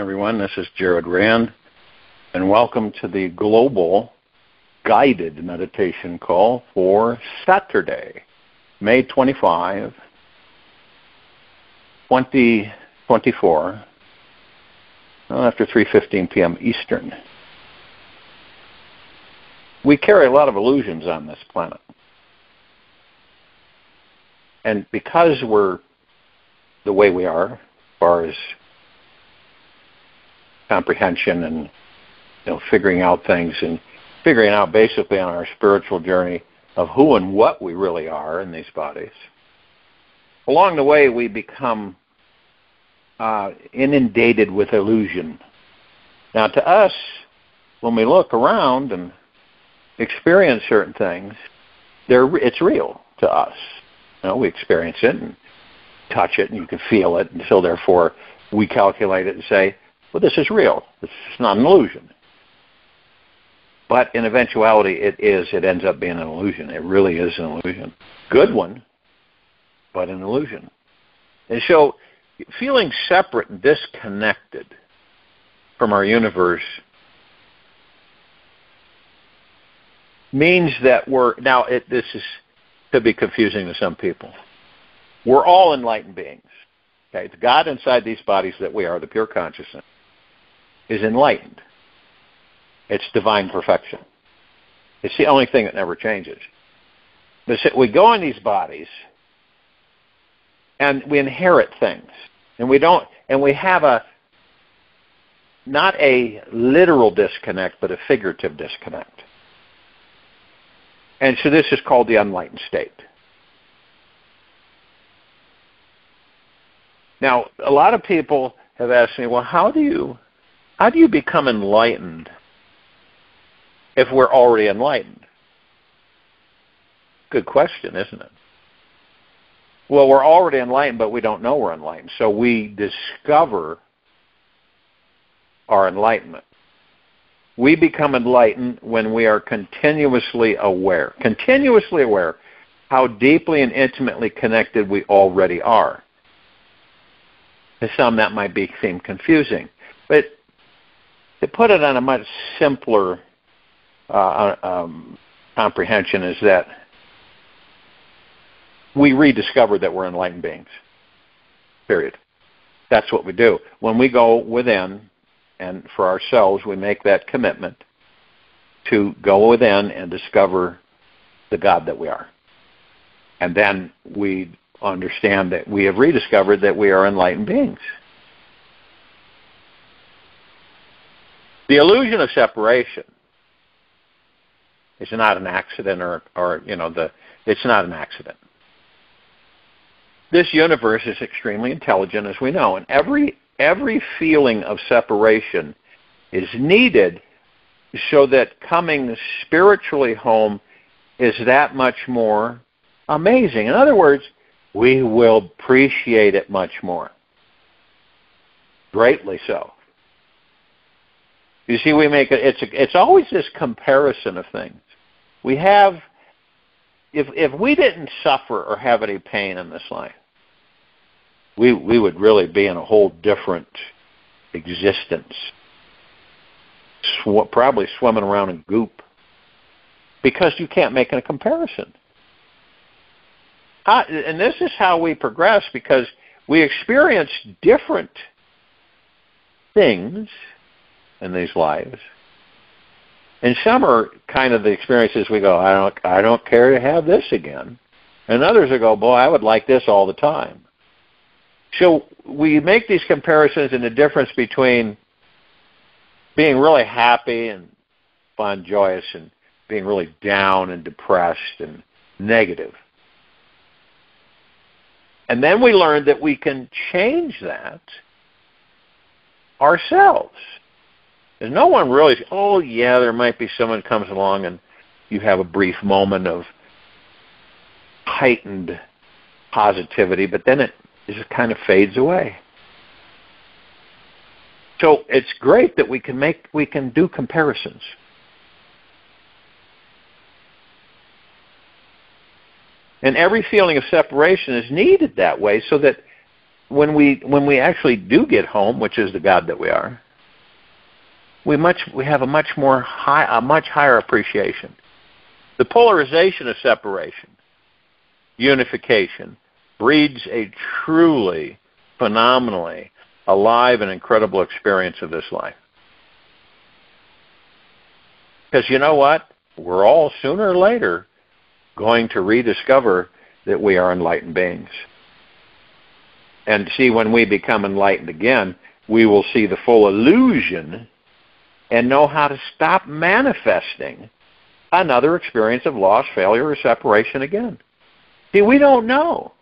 everyone. This is Jared Rand, and welcome to the global guided meditation call for Saturday, May 25, 2024, after 3:15 p.m. Eastern. We carry a lot of illusions on this planet. And because we're the way we are, as far as comprehension and figuring out things and figuring out basically on our spiritual journey of who and what we really are in these bodies, along the way we become inundated with illusion. Now to us, when we look around and experience certain things, it's real to us. We experience it and touch it and you can feel it, and so therefore we calculate it and say, well, this is real. This is not an illusion. But in eventuality, it ends up being an illusion. It really is an illusion. Good one, but an illusion. And so feeling separate and disconnected from our universe means that this could be confusing to some people. We're all enlightened beings. Okay? The God inside these bodies that we are, the pure consciousness, is enlightened. It's divine perfection. It's the only thing that never changes. But we go in these bodies and we inherit things. And we have not a literal disconnect, but a figurative disconnect. And so this is called the unenlightened state. Now, a lot of people have asked me, well, how do you become enlightened if we're already enlightened? Good question, isn't it? Well, we're already enlightened, but we don't know we're enlightened. So we discover our enlightenment. We become enlightened when we are continuously aware how deeply and intimately connected we already are. To some, that might seem confusing. But to put it on a much simpler comprehension is that we rediscover that we're enlightened beings. Period. That's what we do. When we go within, and for ourselves, we make that commitment to go within and discover the God that we are. And then we understand that we have rediscovered that we are enlightened beings. The illusion of separation is not an accident, it's not an accident. This universe is extremely intelligent, as we know, and every feeling of separation is needed so that coming spiritually home is that much more amazing. In other words, we will appreciate it much more. Greatly so. You see, it's always this comparison of things. We have, if we didn't suffer or have any pain in this life, we would really be in a whole different existence. Probably swimming around in goop. Because you can't make a comparison. And this is how we progress, because we experience different things in these lives. And some are kind of the experiences we go, I don't care to have this again. And others will go, boy, I would like this all the time. So we make these comparisons in the difference between being really happy and fun, joyous, and being really down and depressed and negative. And then we learn that we can change that ourselves. And no one really, there might be someone comes along and you have a brief moment of heightened positivity, but then it just kind of fades away. So it's great that we can do comparisons. And every feeling of separation is needed that way so that when we actually do get home, which is the God that we are, we have a much higher appreciation. The polarization of separation, unification, breeds a truly, phenomenally alive and incredible experience of this life. Because you know what? We're all sooner or later going to rediscover that we are enlightened beings. And see, when we become enlightened again, we will see the full illusion and know how to stop manifesting another experience of loss, failure, or separation again. See, we don't know.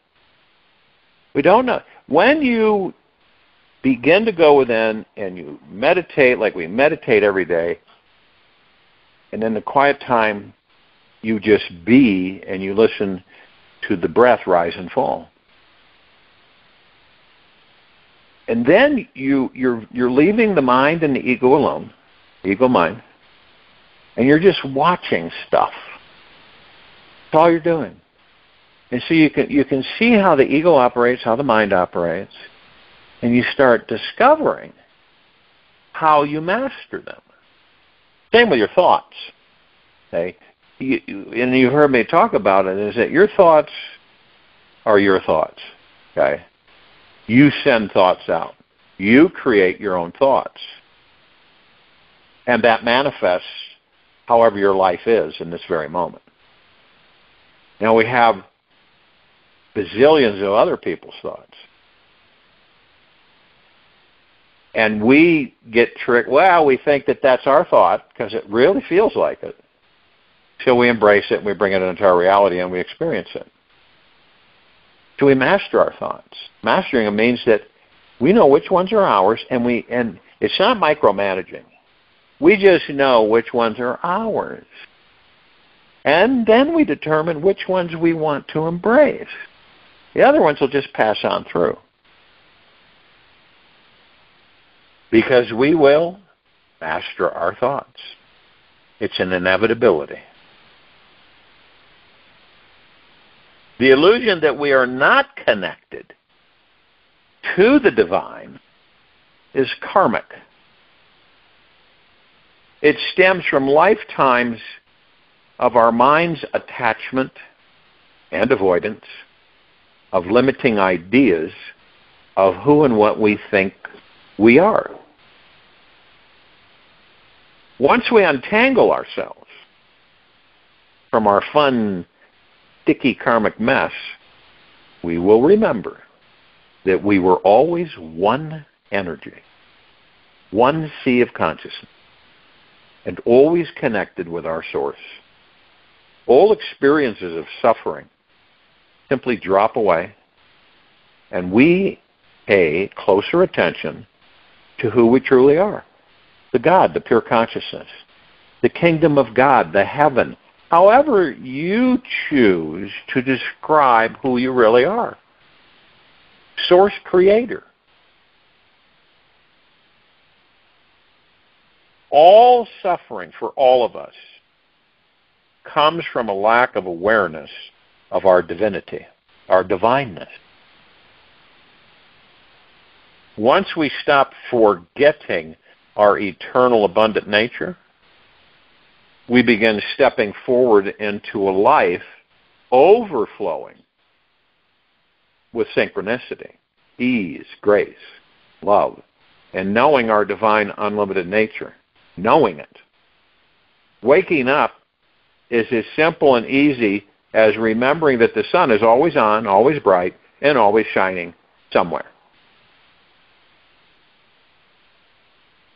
We don't know. When you begin to go within and you meditate like we meditate every day, and in the quiet time, you just be and you listen to the breath rise and fall. And then you're leaving the mind and the ego alone, ego mind, and you're just watching stuff. That's all you're doing. And so you can see how the ego operates, how the mind operates, and you start discovering how you master them. Same with your thoughts. Okay? And you've heard me talk about it, is that your thoughts are your thoughts. Okay? You send thoughts out. You create your own thoughts. And that manifests however your life is in this very moment. Now we have bazillions of other people's thoughts. And we get tricked. Well, we think that that's our thought because it really feels like it. So we embrace it and we bring it into our reality and we experience it. So we master our thoughts. Mastering them means that we know which ones are ours, and it's not micromanaging. We just know which ones are ours. And then we determine which ones we want to embrace. The other ones will just pass on through. Because we will master our thoughts. It's an inevitability. The illusion that we are not connected to the divine is karmic. It stems from lifetimes of our mind's attachment and avoidance, of limiting ideas of who and what we think we are. Once we untangle ourselves from our fun, sticky karmic mess, we will remember that we were always one energy, one sea of consciousness, and always connected with our source. All experiences of suffering simply drop away, and we pay closer attention to who we truly are. The God, the pure consciousness, the kingdom of God, the heaven, however you choose to describe who you really are. Source creator. All suffering for all of us comes from a lack of awareness of our divinity, our divineness. Once we stop forgetting our eternal abundant nature, we begin stepping forward into a life overflowing with synchronicity, ease, grace, love, and knowing our divine unlimited nature, knowing it. Waking up is as simple and easy as remembering that the sun is always on, always bright, and always shining somewhere.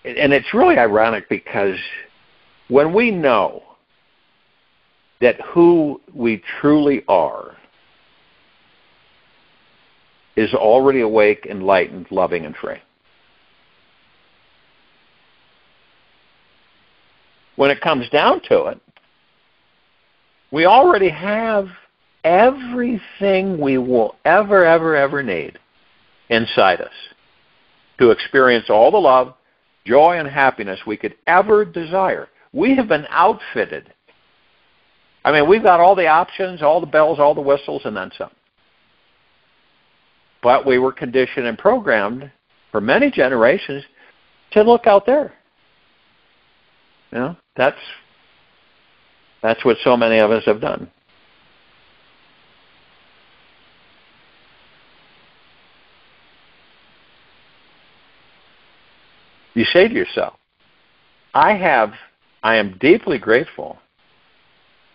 And it's really ironic because when we know that who we truly are is already awake, enlightened, loving, and free. When it comes down to it, we already have everything we will ever need inside us to experience all the love, joy, and happiness we could ever desire. We have been outfitted. I mean, we've got all the options, all the bells, all the whistles, and then some. But we were conditioned and programmed for many generations to look out there. You know, that's what so many of us have done. You say to yourself, I am deeply grateful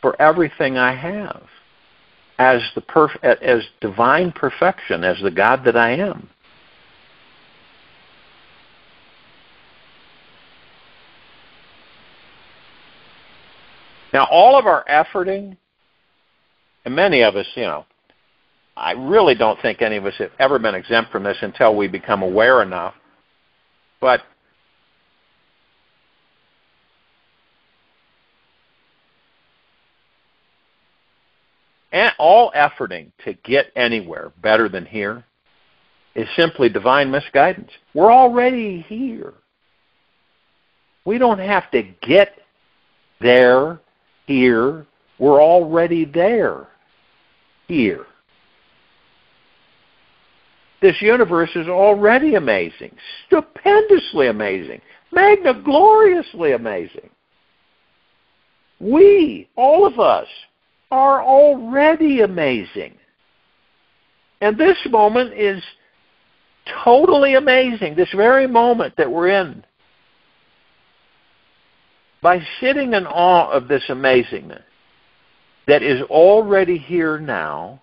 for everything I have as divine perfection, as the God that I am. Now, all of our efforting, and many of us, you know, I really don't think any of us have ever been exempt from this until we become aware enough. But all efforting to get anywhere better than here is simply divine misguidance. We're already here. We don't have to get there, here. We're already there, here. This universe is already amazing, stupendously amazing, magna-gloriously amazing. We, all of us, are already amazing. And this moment is totally amazing, this very moment that we're in. By sitting in awe of this amazingness that is already here now,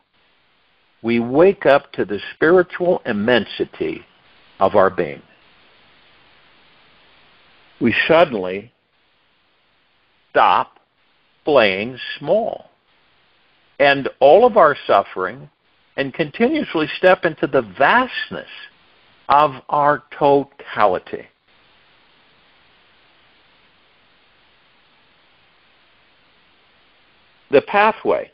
we wake up to the spiritual immensity of our being. We suddenly stop playing small. And all of our suffering, and continuously step into the vastness of our totality. The pathway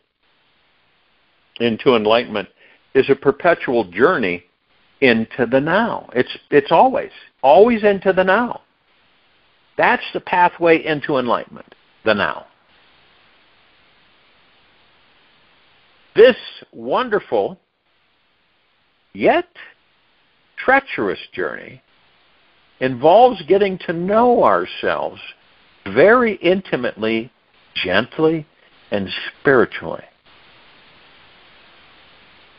into enlightenment is a perpetual journey into the now. It's always into the now. That's the pathway into enlightenment, the now. This wonderful, yet treacherous journey involves getting to know ourselves very intimately, gently, and spiritually.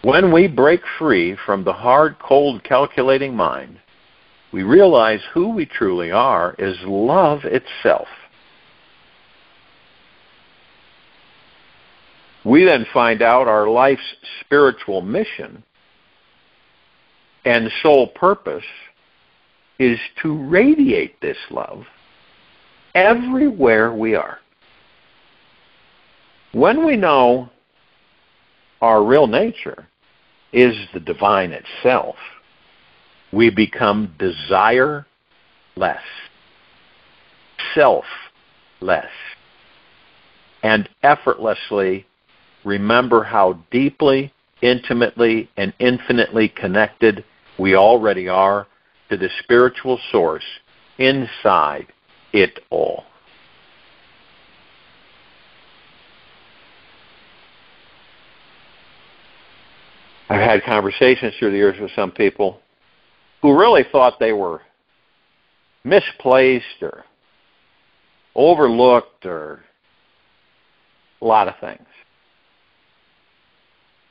When we break free from the hard, cold, calculating mind, we realize who we truly are is love itself. We then find out our life's spiritual mission and sole purpose is to radiate this love everywhere we are. When we know our real nature is the divine itself, we become desireless, selfless, and effortlessly remember how deeply, intimately, and infinitely connected we already are to the spiritual source inside it all. I've had conversations through the years with some people who really thought they were misplaced or overlooked or a lot of things.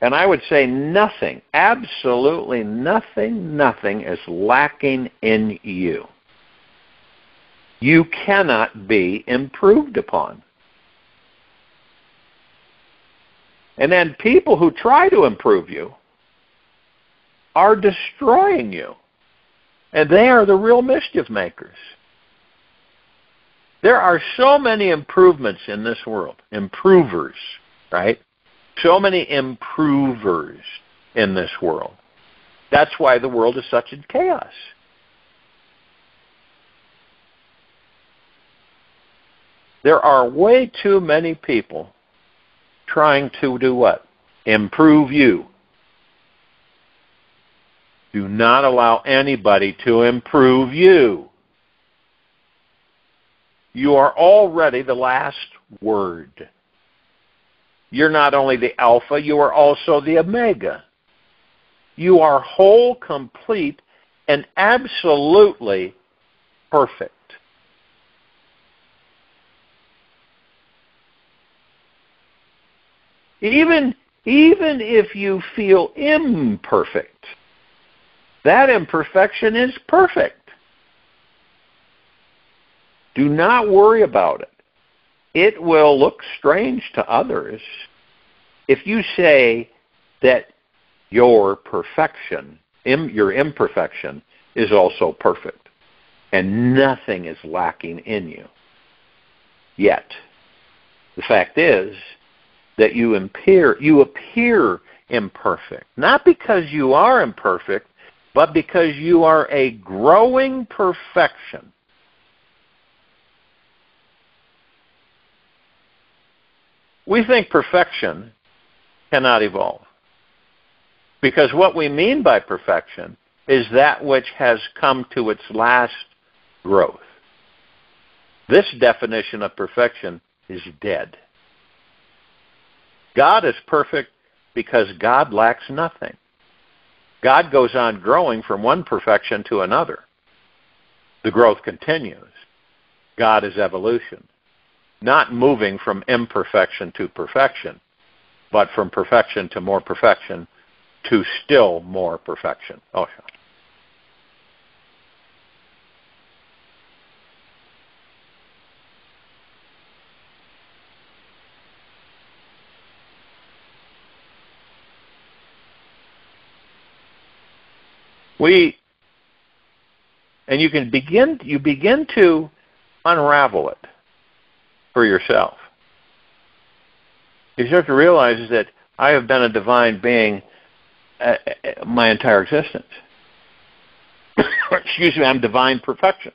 And I would say nothing, absolutely nothing is lacking in you. You cannot be improved upon. And then people who try to improve you are destroying you. And they are the real mischief makers. There are so many improvements in this world. Improvers, right? So many improvers in this world. That's why the world is such in chaos. There are way too many people trying to do what? Improve you. Do not allow anybody to improve you. You are already the last word. You're not only the Alpha, you are also the Omega. You are whole, complete, and absolutely perfect. Even if you feel imperfect, that imperfection is perfect. Do not worry about it. It will look strange to others if you say that your perfection, your imperfection, is also perfect, and nothing is lacking in you. Yet, the fact is that you appear imperfect, not because you are imperfect, but because you are a growing perfection. We think perfection cannot evolve, because what we mean by perfection is that which has come to its last growth. This definition of perfection is dead. God is perfect because God lacks nothing. God goes on growing from one perfection to another. The growth continues. God is evolution, not moving from imperfection to perfection, but from perfection to more perfection to still more perfection. Oh, yeah. You begin to unravel it for yourself. You start to realize that I have been a divine being my entire existence. Excuse me, I'm divine perfection.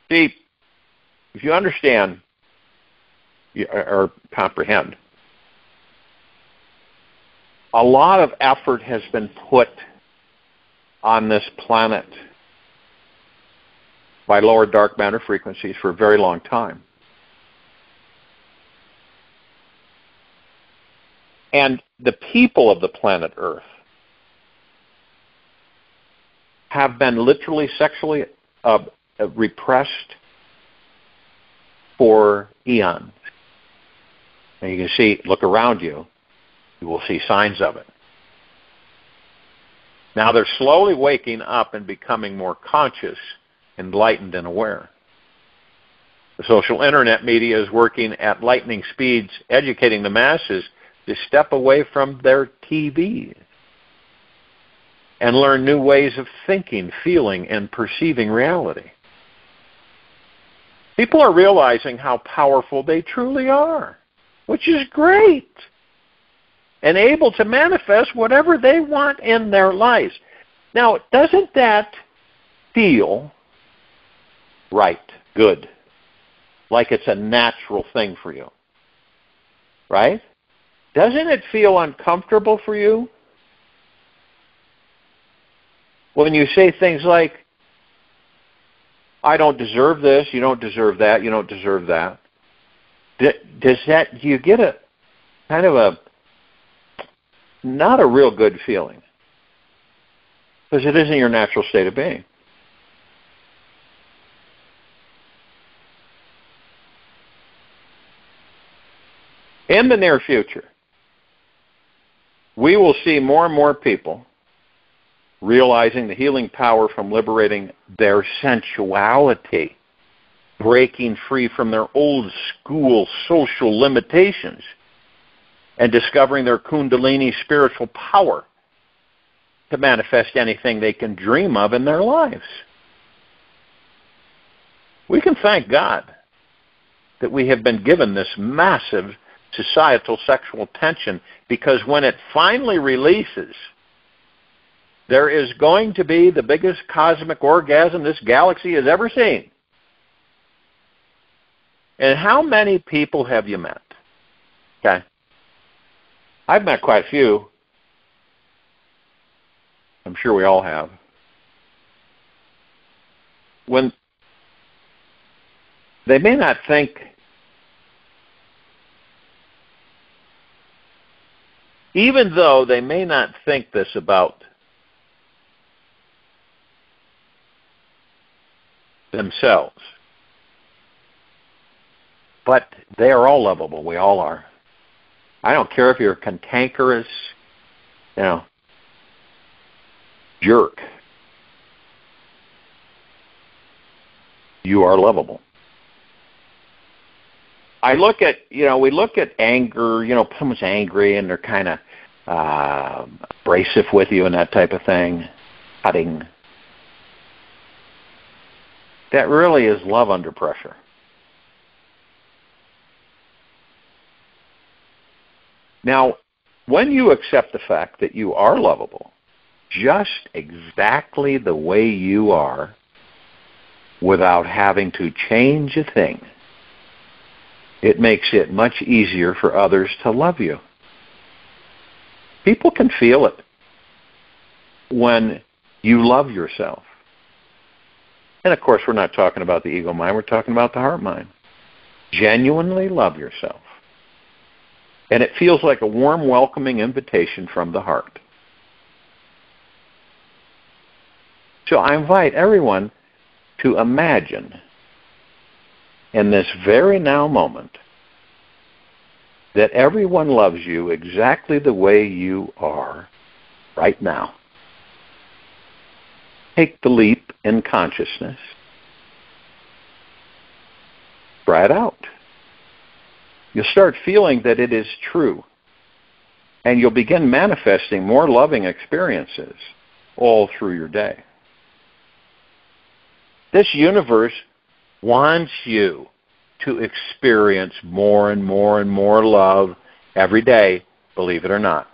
See, if you understand or comprehend, a lot of effort has been put on this planet by lower dark matter frequencies for a very long time. And the people of the planet Earth have been literally sexually repressed for eons. And you can see, look around you, you will see signs of it. Now they're slowly waking up and becoming more conscious, enlightened, and aware. The social internet media is working at lightning speeds, educating the masses to step away from their TVs and learn new ways of thinking, feeling, and perceiving reality. People are realizing how powerful they truly are, which is great, and able to manifest whatever they want in their lives. Now, doesn't that feel right, good, like it's a natural thing for you? Right? Doesn't it feel uncomfortable for you when you say things like, I don't deserve this, you don't deserve that, you don't deserve that? Do you get a kind of a, not a real good feeling? Because it isn't your natural state of being. In the near future, we will see more and more people realizing the healing power from liberating their sensuality, breaking free from their old school social limitations, and discovering their Kundalini spiritual power to manifest anything they can dream of in their lives. We can thank God that we have been given this massive societal sexual tension, because when it finally releases, there is going to be the biggest cosmic orgasm this galaxy has ever seen. And how many people have you met? Okay. I've met quite a few. I'm sure we all have. When they may not think, even though they may not think this about themselves, but they are all lovable. We all are. I don't care if you're a cantankerous, jerk. You are lovable. I look at, we look at anger, someone's angry and they're kind of abrasive with you and that type of thing, cutting. That really is love under pressure. Now, when you accept the fact that you are lovable, just exactly the way you are, without having to change a thing, it makes it much easier for others to love you. People can feel it when you love yourself. And of course, we're not talking about the ego mind, we're talking about the heart mind. Genuinely love yourself. And it feels like a warm, welcoming invitation from the heart. So I invite everyone to imagine in this very now moment that everyone loves you exactly the way you are right now. Take the leap in consciousness. Try it out. You'll start feeling that it is true. And you'll begin manifesting more loving experiences all through your day. This universe wants you to experience more and more and more love every day, believe it or not.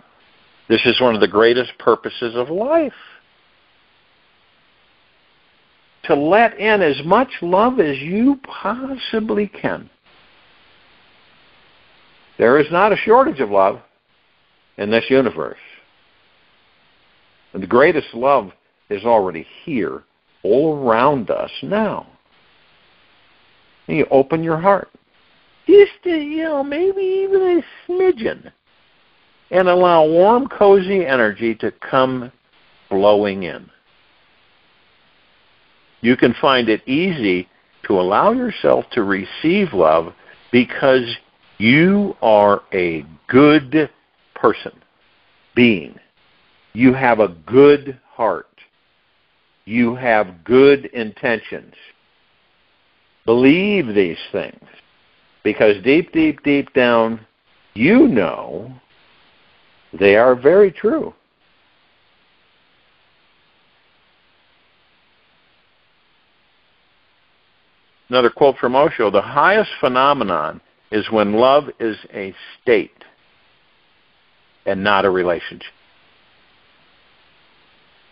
This is one of the greatest purposes of life. To let in as much love as you possibly can. There is not a shortage of love in this universe. And the greatest love is already here, all around us now. And you open your heart. Just, maybe even a smidgen. And allow warm, cozy energy to come flowing in. You can find it easy to allow yourself to receive love because you are a good person, being. You have a good heart. You have good intentions. Believe these things because deep, deep, deep down, you know they are very true. Another quote from Osho, the highest phenomenon is when love is a state and not a relationship.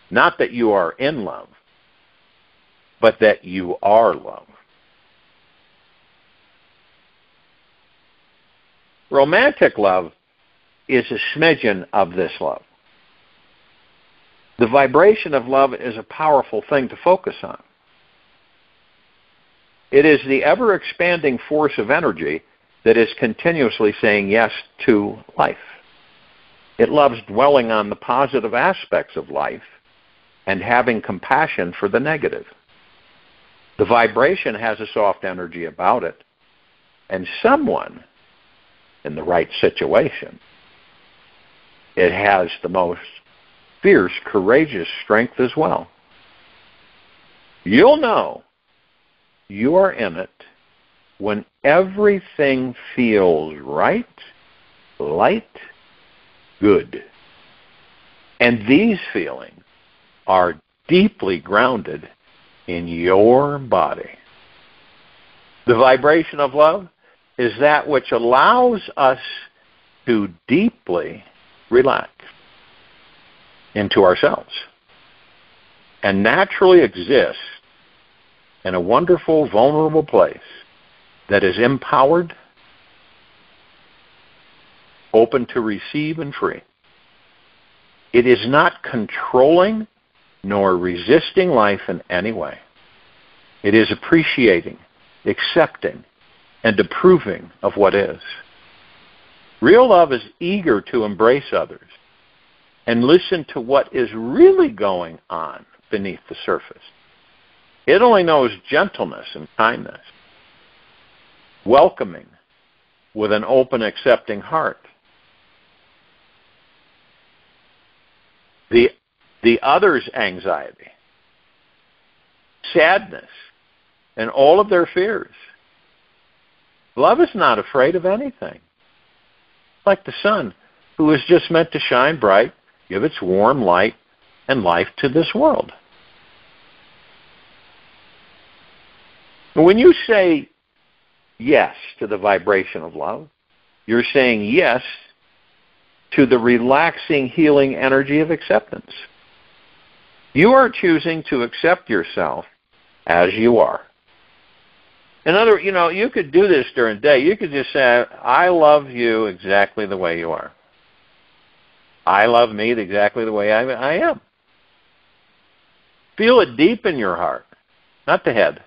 Not that you are in love, but that you are love. Romantic love is a smidgen of this love. The vibration of love is a powerful thing to focus on. It is the ever-expanding force of energy that is continuously saying yes to life. It loves dwelling on the positive aspects of life and having compassion for the negative. The vibration has a soft energy about it, and someone in the right situation, it has the most fierce, courageous strength as well. You'll know you are in it when everything feels right, light, good. And these feelings are deeply grounded in your body. The vibration of love is that which allows us to deeply relax into ourselves and naturally exist in a wonderful, vulnerable place that is empowered, open to receive and free. It is not controlling nor resisting life in any way. It is appreciating accepting, and approving of what is. Real love is eager to embrace others and listen to what is really going on beneath the surface. It only knows gentleness and kindness, welcoming with an open, accepting heart. The other's anxiety, sadness, and all of their fears. Love is not afraid of anything. Like the sun, who is just meant to shine bright, give its warm light and life to this world. When you say yes to the vibration of love, you're saying yes to the relaxing, healing energy of acceptance. You are choosing to accept yourself as you are. In other words, you could do this during the day. You could just say, I love you exactly the way you are. I love me exactly the way I am. Feel it deep in your heart, not the head.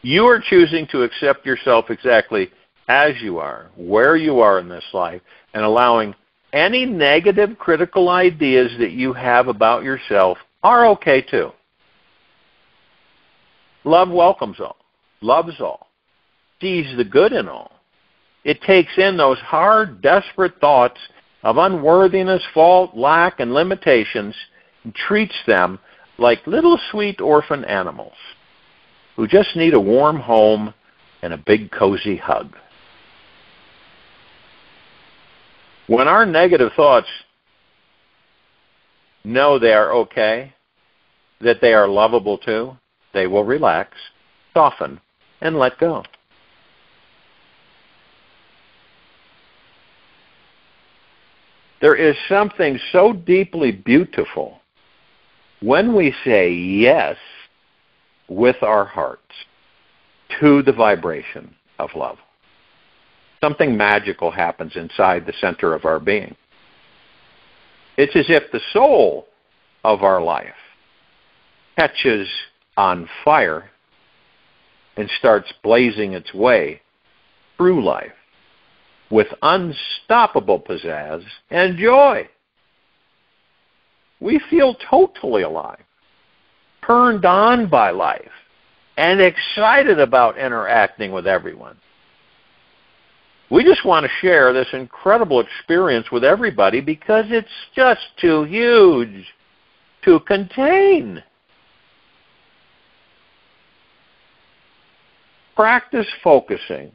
You are choosing to accept yourself exactly as you are, where you are in this life, and allowing any negative, critical ideas that you have about yourself are okay too. Love welcomes all, loves all, sees the good in all. It takes in those hard, desperate thoughts of unworthiness, fault, lack, and limitations and treats them like little sweet orphan animals who just need a warm home and a big cozy hug. When our negative thoughts know they are okay, that they are lovable too, they will relax, soften, and let go. There is something so deeply beautiful when we say yes with our hearts to the vibration of love. Something magical happens inside the center of our being. It's as if the soul of our life catches on fire and starts blazing its way through life with unstoppable pizzazz and joy. We feel totally alive, turned on by life, and excited about interacting with everyone. We just want to share this incredible experience with everybody because it's just too huge to contain. Practice focusing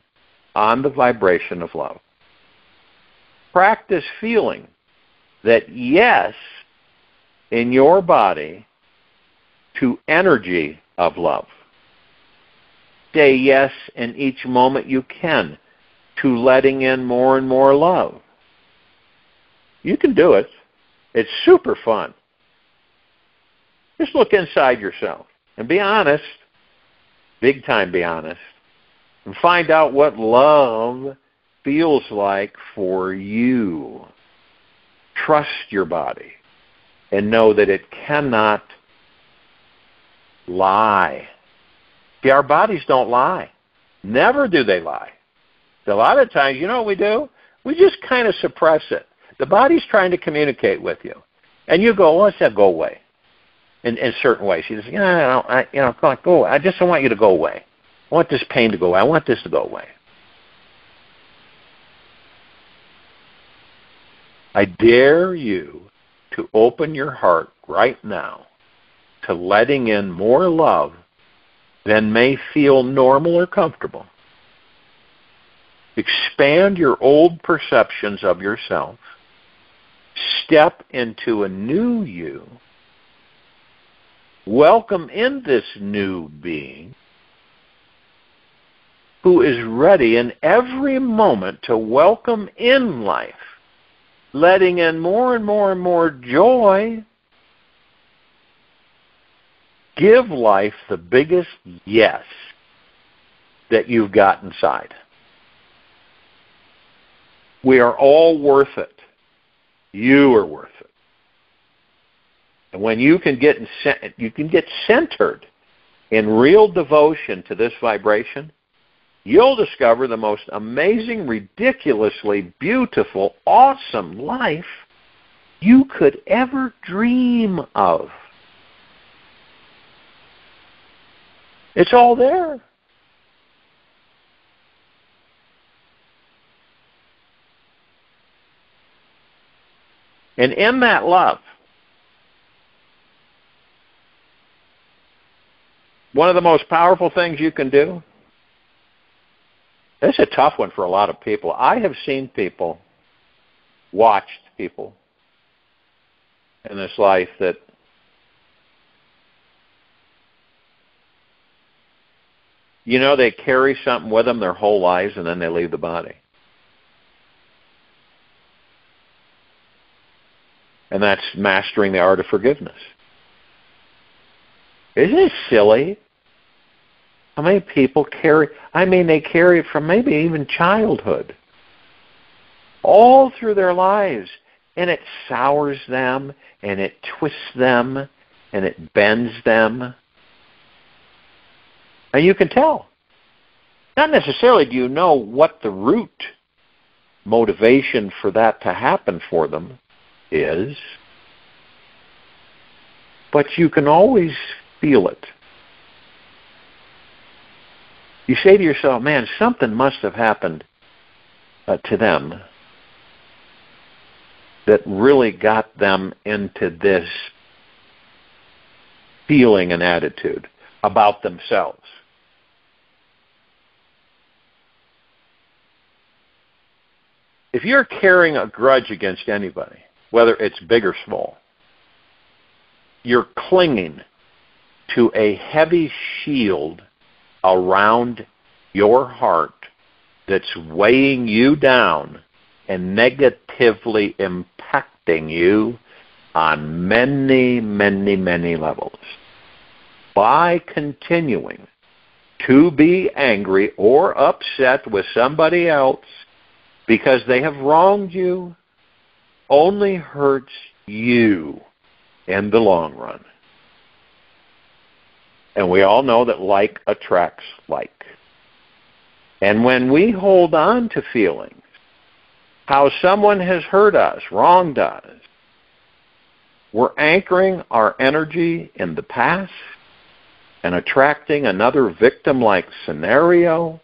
on the vibration of love. Practice feeling that yes in your body to energy of love. Say yes in each moment you can to letting in more and more love. You can do it. It's super fun. Just look inside yourself and be honest, big time be honest, and find out what love feels like for you. Trust your body and know that it cannot lie. See, our bodies don't lie. Never do they lie. A lot of times, you know what we do? We just kind of suppress it. The body's trying to communicate with you. And you go, well, let's have go away. In certain ways. You just, go away. I just don't want you to go away. I want this pain to go away. I want this to go away. I dare you to open your heart right now to letting in more love than may feel normal or comfortable. Expand your old perceptions of yourself. Step into a new you. Welcome in this new being who is ready in every moment to welcome in life, letting in more and more and more joy. Give life the biggest yes that you've got inside. We are all worth it. You are worth it. And when you can get centered in real devotion to this vibration, you'll discover the most amazing, ridiculously beautiful, awesome life you could ever dream of. It's all there. And in that love, one of the most powerful things you can do, it's a tough one for a lot of people. I have seen people, watched people in this life that they carry something with them their whole lives and then they leave the body. And that's mastering the art of forgiveness. Isn't it silly? How many people carry, they carry it from maybe even childhood, all through their lives, and it sours them, and it twists them, and it bends them. And you can tell. Not necessarily do you know what the root motivation for that to happen for them is, but you can always feel it. You say to yourself, man, something must have happened to them that really got them into this feeling and attitude about themselves. If you're carrying a grudge against anybody, whether it's big or small, you're clinging to a heavy shield around your heart that's weighing you down and negatively impacting you on many, many, many levels. By continuing to be angry or upset with somebody else because they have wronged you, only hurts you in the long run. And we all know that like attracts like. And when we hold on to feelings, how someone has hurt us, wronged us, we're anchoring our energy in the past and attracting another victim-like scenario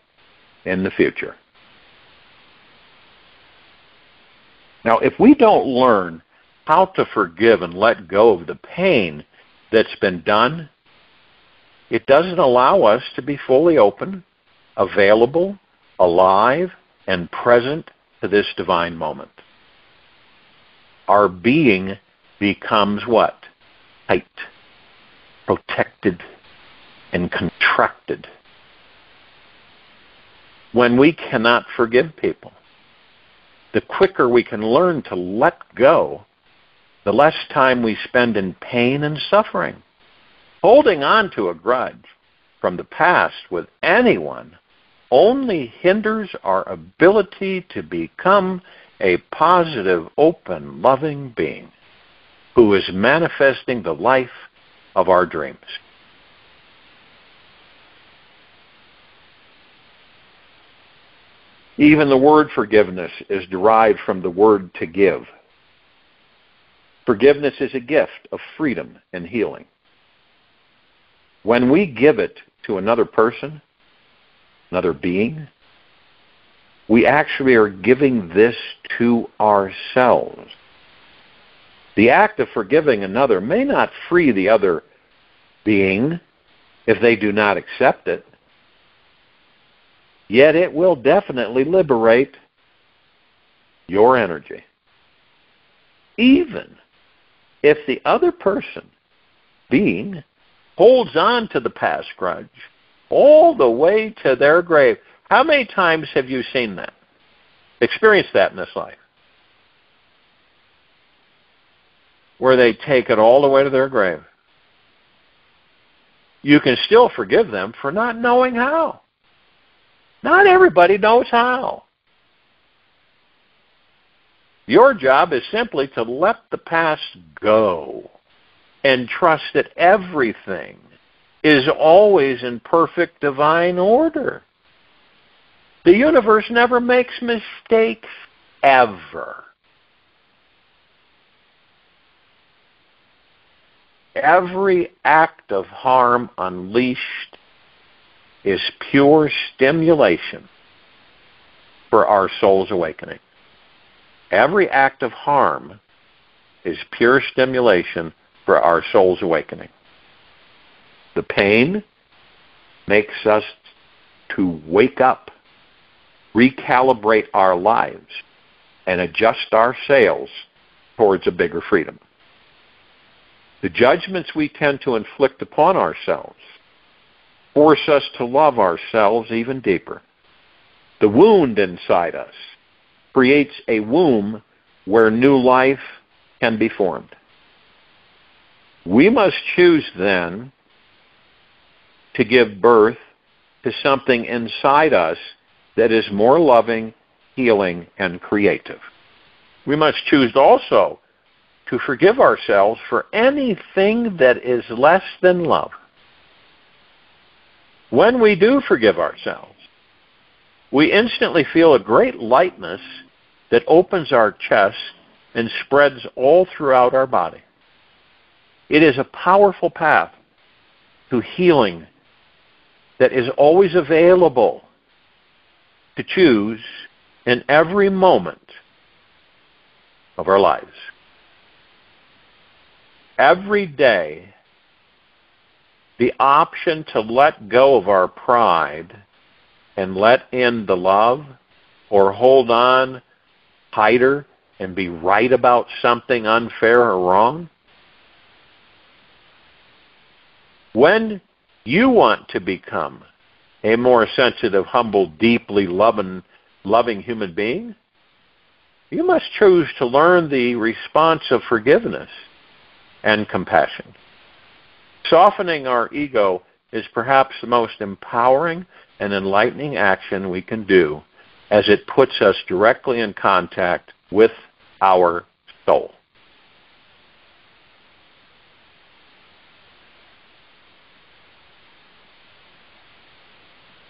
in the future. Now, if we don't learn how to forgive and let go of the pain that's been done, it doesn't allow us to be fully open, available, alive, and present to this divine moment. Our being becomes what? Tight, protected, and contracted. When we cannot forgive people, the quicker we can learn to let go, the less time we spend in pain and suffering. Holding on to a grudge from the past with anyone only hinders our ability to become a positive, open, loving being who is manifesting the life of our dreams. Even the word forgiveness is derived from the word to give. Forgiveness is a gift of freedom and healing. When we give it to another person, another being, we actually are giving this to ourselves. The act of forgiving another may not free the other being if they do not accept it, yet it will definitely liberate your energy. Even if the other person, being, holds on to the past grudge all the way to their grave. How many times have you seen that? Experienced that in this life? Where they take it all the way to their grave. You can still forgive them for not knowing how. Not everybody knows how. Your job is simply to let the past go and trust that everything is always in perfect divine order. The universe never makes mistakes, ever. Every act of harm unleashed is pure stimulation for our soul's awakening. Every act of harm is pure stimulation for our soul's awakening. The pain makes us to wake up, recalibrate our lives, and adjust our sails towards a bigger freedom. The judgments we tend to inflict upon ourselves force us to love ourselves even deeper. The wound inside us creates a womb where new life can be formed. We must choose then to give birth to something inside us that is more loving, healing, and creative. We must choose also to forgive ourselves for anything that is less than love. When we do forgive ourselves, we instantly feel a great lightness that opens our chest and spreads all throughout our body. It is a powerful path to healing that is always available to choose in every moment of our lives. Every day, the option to let go of our pride and let in the love, or hold on tighter and be right about something unfair or wrong. When you want to become a more sensitive, humble, deeply loving human being, you must choose to learn the response of forgiveness and compassion. Softening our ego is perhaps the most empowering and enlightening action we can do, as it puts us directly in contact with our soul.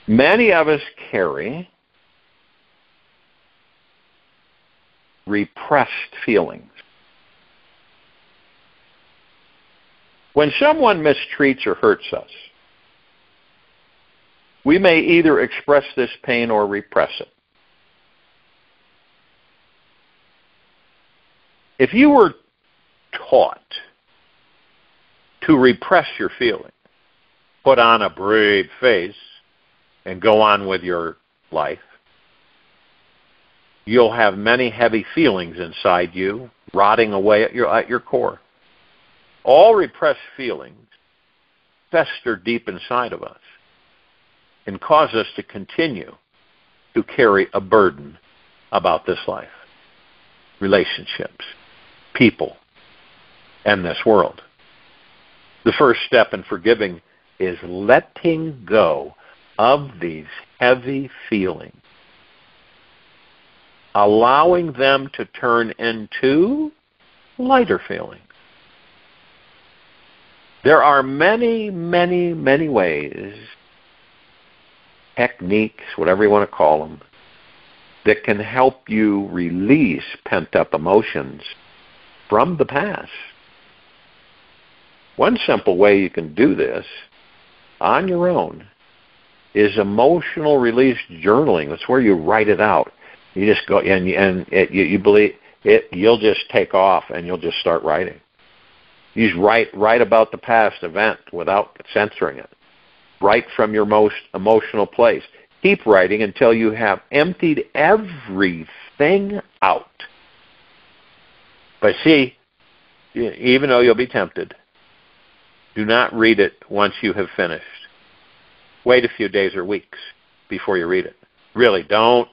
Many of us carry repressed feelings. When someone mistreats or hurts us, we may either express this pain or repress it. If you were taught to repress your feeling, put on a brave face, and go on with your life, you'll have many heavy feelings inside you, rotting away at your core. All repressed feelings fester deep inside of us and cause us to continue to carry a burden about this life, relationships, people, and this world. The first step in forgiving is letting go of these heavy feelings, allowing them to turn into lighter feelings. There are many, many, many ways, techniques, whatever you want to call them, that can help you release pent-up emotions from the past. One simple way you can do this on your own is emotional release journaling. That's where you write it out. You just go and you believe it. You'll just take off and you'll just start writing. You just write about the past event without censoring it. Write from your most emotional place. Keep writing until you have emptied everything out. But see, even though you'll be tempted, do not read it once you have finished. Wait a few days or weeks before you read it. Really, don't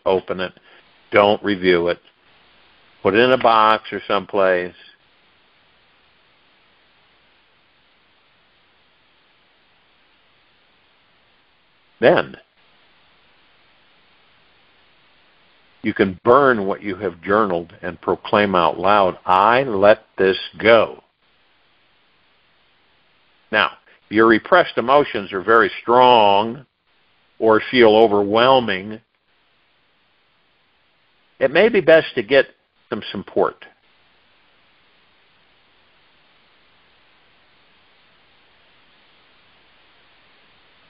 open it. Don't review it. Put it in a box or someplace. Then you can burn what you have journaled and proclaim out loud, I let this go. Now, your repressed emotions are very strong or feel overwhelming, it may be best to get some support.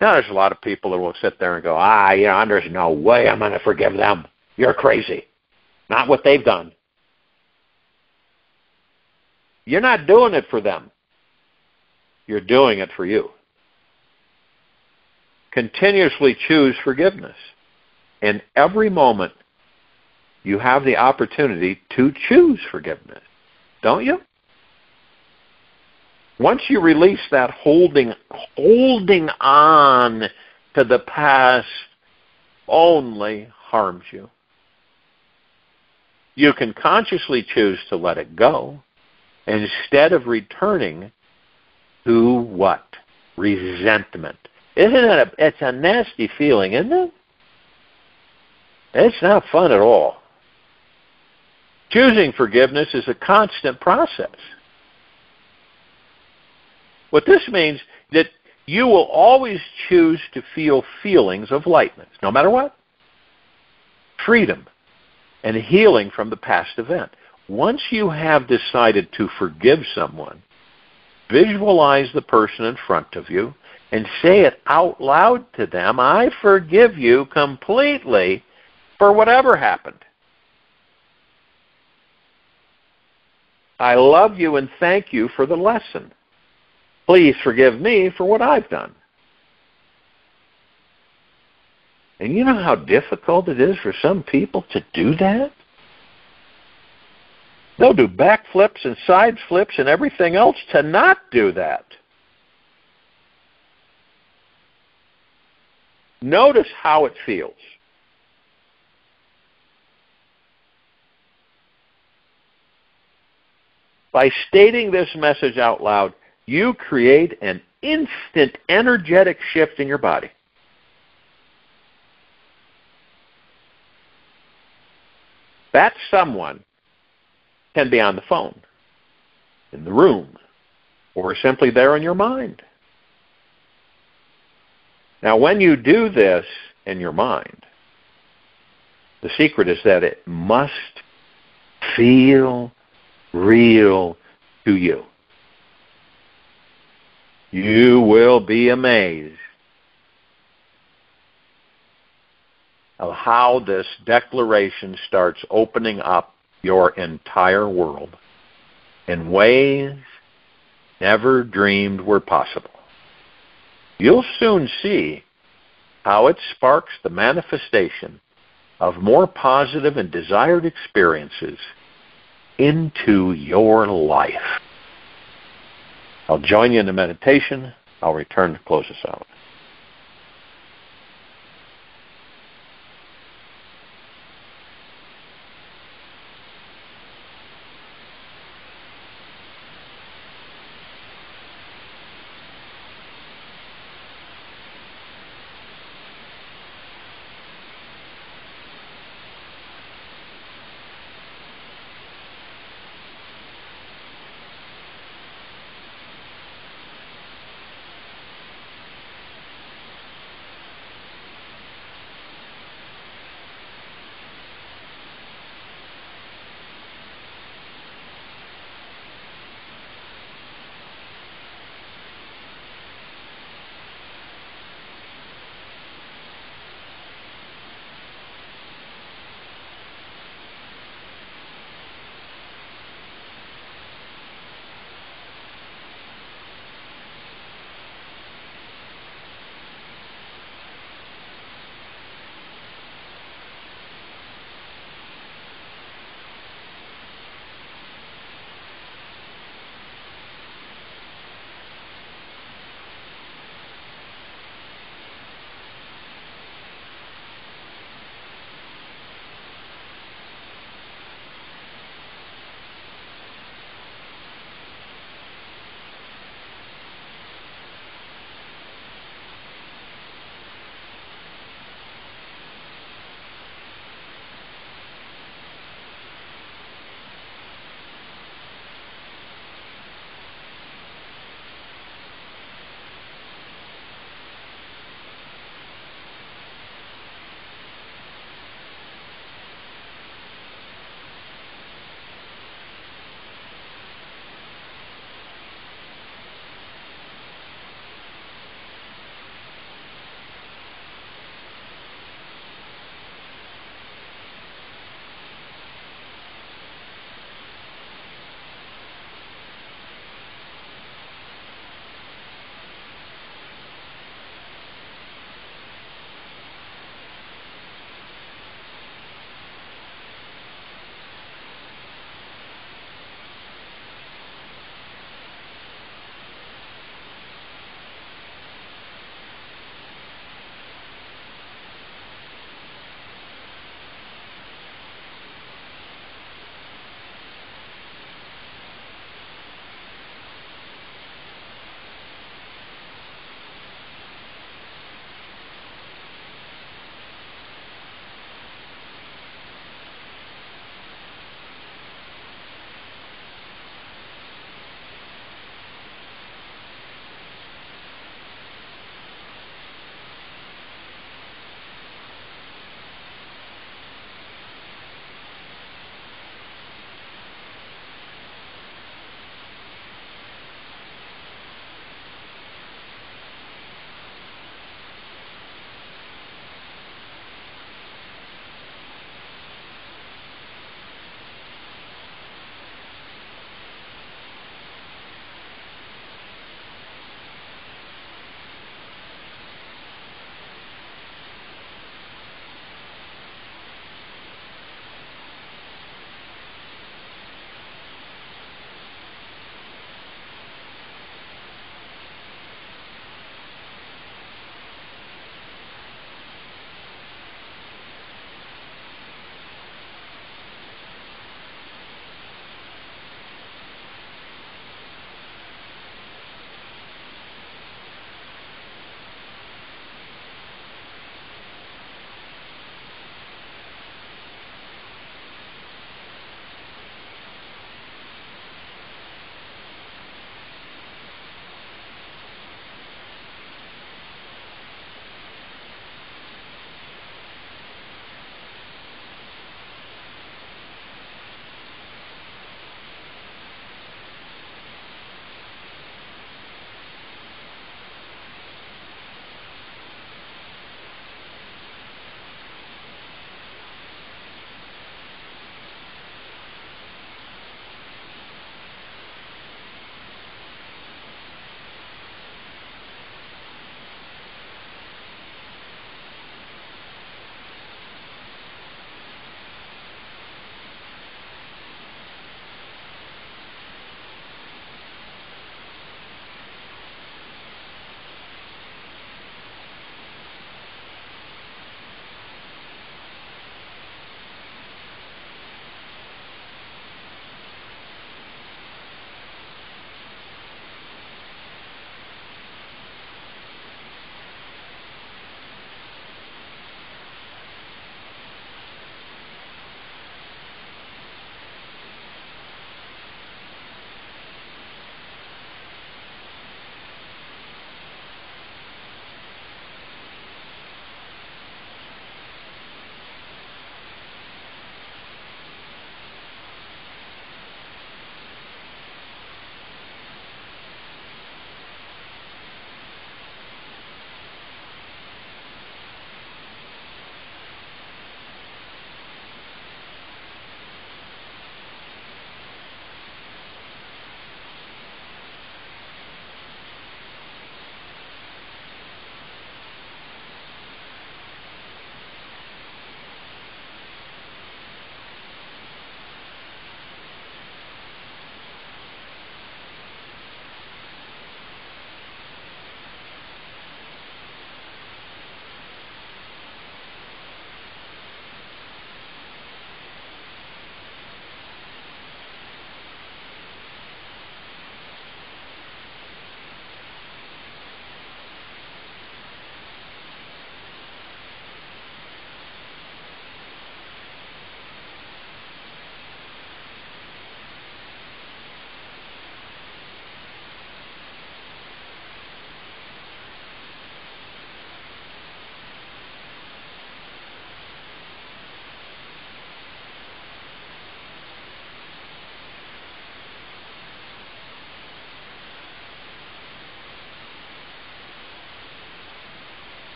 Now, there's a lot of people that will sit there and go, there's no way I'm going to forgive them. You're crazy. Not what they've done. You're not doing it for them. You're doing it for you. Continuously choose forgiveness. In every moment, you have the opportunity to choose forgiveness, don't you? Once you release that holding on to the past only harms you. You can consciously choose to let it go instead of returning to what? Resentment. Isn't it it's a nasty feeling, isn't it? It's not fun at all. Choosing forgiveness is a constant process. What this means that you will always choose to feel feelings of lightness, no matter what. Freedom and healing from the past event. Once you have decided to forgive someone, visualize the person in front of you and say it out loud to them, I forgive you completely for whatever happened. I love you and thank you for the lesson. Please forgive me for what I've done. And you know how difficult it is for some people to do that? They'll do backflips and side flips and everything else to not do that. Notice how it feels. By stating this message out loud, you create an instant energetic shift in your body. That someone can be on the phone, in the room, or simply there in your mind. Now, when you do this in your mind, the secret is that it must feel real to you. You will be amazed of how this declaration starts opening up your entire world in ways never dreamed were possible. You'll soon see how it sparks the manifestation of more positive and desired experiences into your life. I'll join you in the meditation. I'll return to close us out.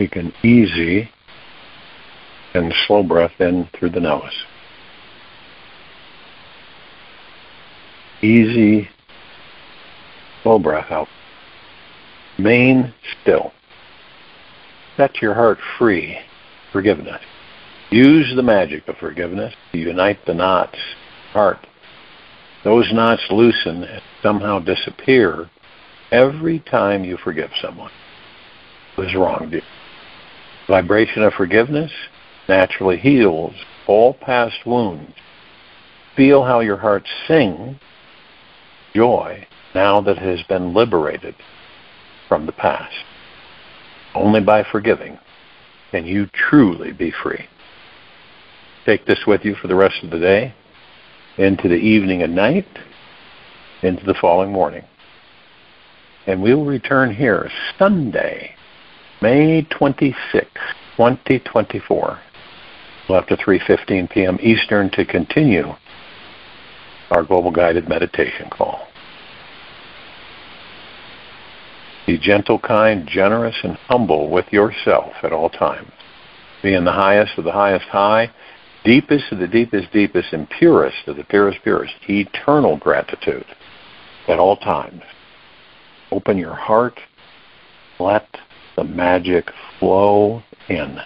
Take an easy and slow breath in through the nose. Easy, slow breath out. Remain still. Set your heart free. Forgiveness. Use the magic of forgiveness to unite the knots. Heart. Those knots loosen and somehow disappear every time you forgive someone who has wronged you. The vibration of forgiveness naturally heals all past wounds. Feel how your heart sings joy now that it has been liberated from the past. Only by forgiving can you truly be free. Take this with you for the rest of the day, into the evening and night, into the following morning. And we will return here Sunday, May 26, 2024, after 3:15 p.m. Eastern to continue our Global Guided Meditation call. Be gentle, kind, generous, and humble with yourself at all times. Be in the highest of the highest high, deepest of the deepest deepest, and purest of the purest purest. Eternal gratitude at all times. Open your heart. Let the magic flow in.